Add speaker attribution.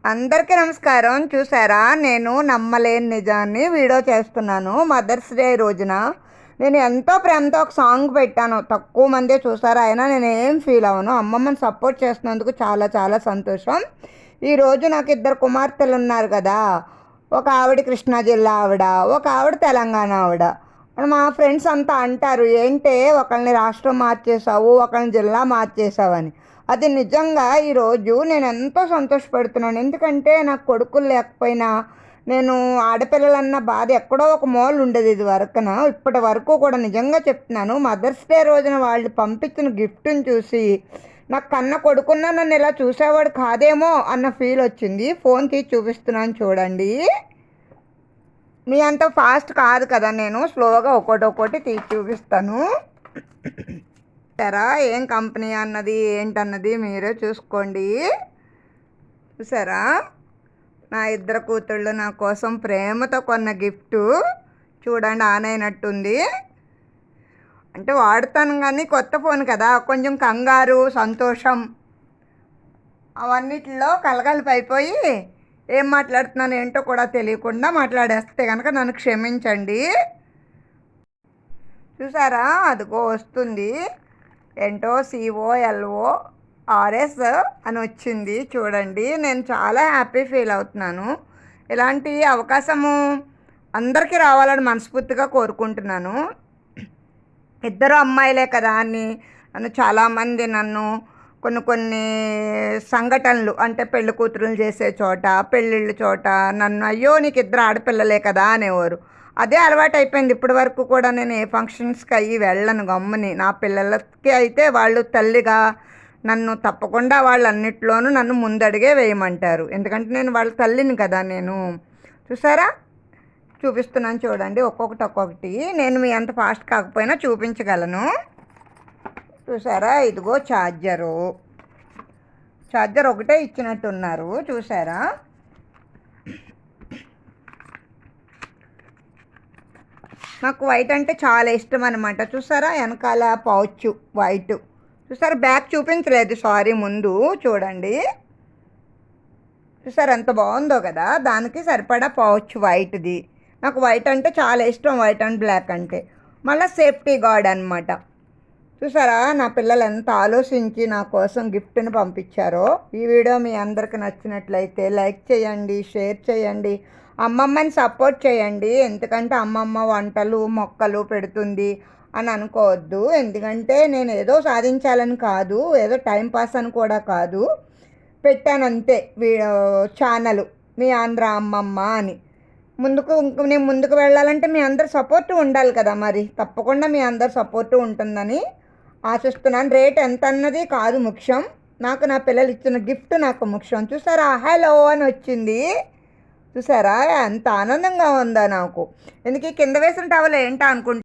Speaker 1: అందరికీ నమస్కారం. చూసారా, నేను నమ్మలేని నిజాన్ని వీడియో చేస్తున్నాను. మదర్స్ డే రోజున నేను ఎంతో ప్రేమతో ఒక సాంగ్ పెట్టాను. తక్కువ మందే చూసారా, అయినా నేను ఏం ఫీల్ అవ్వను. అమ్మమ్మని సపోర్ట్ చేస్తున్నందుకు చాలా చాలా సంతోషం. ఈరోజు నాకు ఇద్దరు కుమార్తెలు ఉన్నారు కదా. ఒక ఆవిడ కృష్ణా జిల్లా ఆవిడ, ఒక ఆవిడ తెలంగాణ ఆవిడ. మా ఫ్రెండ్స్ అంతా అంటారు, ఏంటే ఒకళ్ళని రాష్ట్రం మార్చేసావు, ఒకళ్ళని జిల్లా మార్చేసావని. అది నిజంగా ఈరోజు నేను ఎంతో సంతోషపడుతున్నాను. ఎందుకంటే నాకు కొడుకులు లేకపోయినా నేను ఆడపిల్లలన్న బాధ ఎక్కడో ఒక మూల ఉండేది ఇది వరకున. ఇప్పటి వరకు కూడా నిజంగా చెప్తున్నాను, మదర్స్ డే రోజున వాళ్ళు పంపించిన గిఫ్ట్ని చూసి నాకు కన్న కొడుకున్న నన్ను ఇలా చూసేవాడు కాదేమో అన్న ఫీల్ వచ్చింది. ఫోన్ తీసి చూపిస్తున్నాను చూడండి. మీ అంత ఫాస్ట్ కాదు కదా, నేను స్లోగా ఒక్కొక్కటి తీసి చూపిస్తాను. చూసారా ఏం కంపెనీ అన్నది ఏంటన్నది మీరే చూసుకోండి. చూసారా, నా ఇద్దరు కూతుళ్ళు నా కోసం ప్రేమతో కొన్న గిఫ్ట్ చూడండి. ఆన్ అయినట్టుంది. అంటే వాడుతాను కానీ కొత్త ఫోన్ కదా, కొంచెం కంగారు సంతోషం అవన్నిటిలో కలగలిపైపోయి ఏం మాట్లాడుతున్నాను ఏంటో కూడా తెలియకుండా మాట్లాడేస్తే కనుక నన్ను క్షమించండి. చూసారా, అదిగో వస్తుంది. ఏంటో COLORS అని వచ్చింది చూడండి. నేను చాలా హ్యాపీ ఫీల్ అవుతున్నాను. ఇలాంటి అవకాశము అందరికీ రావాలని మనస్ఫూర్తిగా కోరుకుంటున్నాను. ఇద్దరు అమ్మాయిలే కదా అని చాలామంది నన్ను కొన్ని సంఘటనలు, అంటే పెళ్లి కూతురులు చేసే చోట, పెళ్ళిళ్ళ చోట నన్ను అయ్యో నీకు ఇద్దరు ఆడపిల్లలే కదా అనేవారు. అదే అలవాటు అయిపోయింది. ఇప్పటి వరకు కూడా నేను ఏ ఫంక్షన్స్కి అయ్యి వెళ్ళను గమ్ముని. నా పిల్లలకి అయితే వాళ్ళు తల్లిగా నన్ను తప్పకుండా వాళ్ళన్నిట్లోనూ నన్ను ముందడిగే వేయమంటారు. ఎందుకంటే నేను వాళ్ళ తల్లిని కదా నేను. చూసారా, చూపిస్తున్నాను చూడండి ఒక్కొక్కటి. నేను మీ అంత ఫాస్ట్ కాకపోయినా చూపించగలను. చూసారా, ఇదిగో ఛార్జర్ ఒకటే ఇచ్చినట్టున్నారు. చూసారా, నాకు వైట్ అంటే చాలా ఇష్టం అనమాట. చూసారా, వెనకాల పౌచ్ వైట్. చూసారా, బ్యాక్ చూపించలేదు, సారీ, ముందు చూడండి. చూసారా ఎంత బాగుందో కదా, దానికి సరిపడా పౌచ్ వైట్ది. నాకు వైట్ అంటే చాలా ఇష్టం, వైట్ అండ్ బ్లాక్ అంటే. మళ్ళీ సేఫ్టీ గార్డ్ అనమాట. చూసారా, నా పిల్లలు ఎంత ఆలోచించి నా కోసం గిఫ్ట్ని పంపించారో. ఈ వీడియో మీ అందరికి నచ్చినట్లయితే లైక్ చేయండి, షేర్ చేయండి, అమ్మమ్మని సపోర్ట్ చేయండి. ఎందుకంటే అమ్మమ్మ వంటలు మొక్కలు పెడుతుంది అని అనుకోవద్దు. ఎందుకంటే నేను ఏదో సాధించాలని కాదు, ఏదో టైంపాస్ అని కూడా కాదు, పెట్టానంతే ఛానల్ మీ ఆంధ్ర అమ్మమ్మ అని. నేను ముందుకు వెళ్ళాలంటే మీ అందరి సపోర్టు ఉండాలి కదా. మరి తప్పకుండా మీ అందరి సపోర్టు ఉంటుందని ఆశిస్తున్నాను. రేట్ ఎంత అన్నది కాదు ముఖ్యం, నాకు నా పిల్లలు ఇచ్చిన గిఫ్ట్ నాకు ముఖ్యం. చూసారా, హలో అని వచ్చింది. చూసారా, ఎంత ఆనందంగా ఉందా నాకు. ఎందుకు కింద వేసిన టవల్ ఏంటా అనుకుంటా.